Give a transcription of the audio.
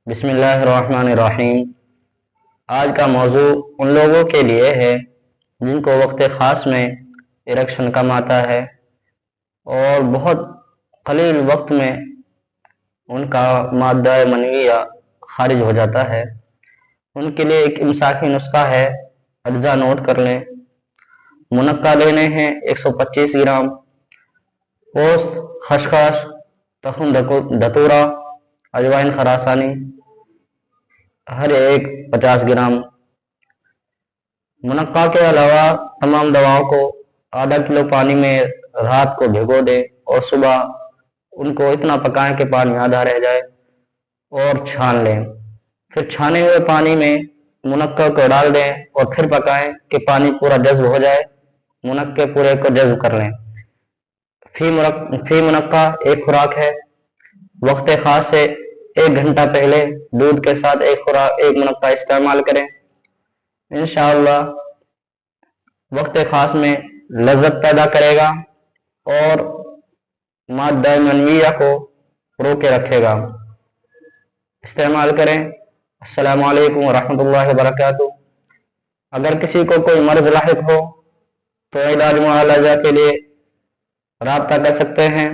بسم اللہ الرحمن الرحیم۔ آج کا موضوع ان لوگوں کے لیے ہے جن کو وقت خاص میں اریکشن کم آتا ہے اور بہت قلیل وقت میں ان کا مادہ منویہ خارج ہو جاتا ہے۔ ان کے لیے ایک امساکی نسخہ ہے، اجزاء نوٹ کر لیں۔ منقع لینے ہیں 125 گرام، پوست خشخاش، تخم دھتورا، اجوائن خراسانی ہر ایک 50 گرام۔ منقع کے علاوہ تمام دواؤں کو آدھا کلو پانی میں رات کو بھگو دیں اور صبح ان کو اتنا پکائیں کہ پانی آدھا رہ جائے اور چھان لیں۔ پھر چھانے ہوئے پانی میں منقع کو ڈال دیں اور پھر پکائیں کہ پانی پورا جذب ہو جائے، منقع پورے کو جذب کر لیں۔ فی منقع ایک خوراک ہے۔ وقت خاص سے 1 گھنٹہ پہلے دودھ کے ساتھ ایک منقع استعمال کریں۔ انشاءاللہ وقت خاص میں لذت پیدا کرے گا اور مادہ منویہ کو روکے رکھے گا۔ استعمال کریں۔ السلام علیکم ورحمۃ اللہ وبرکاتہ۔ اگر کسی کو کوئی مرض لاحق ہو تو علاج معالجہ کے لیے رابطہ کر سکتے ہیں۔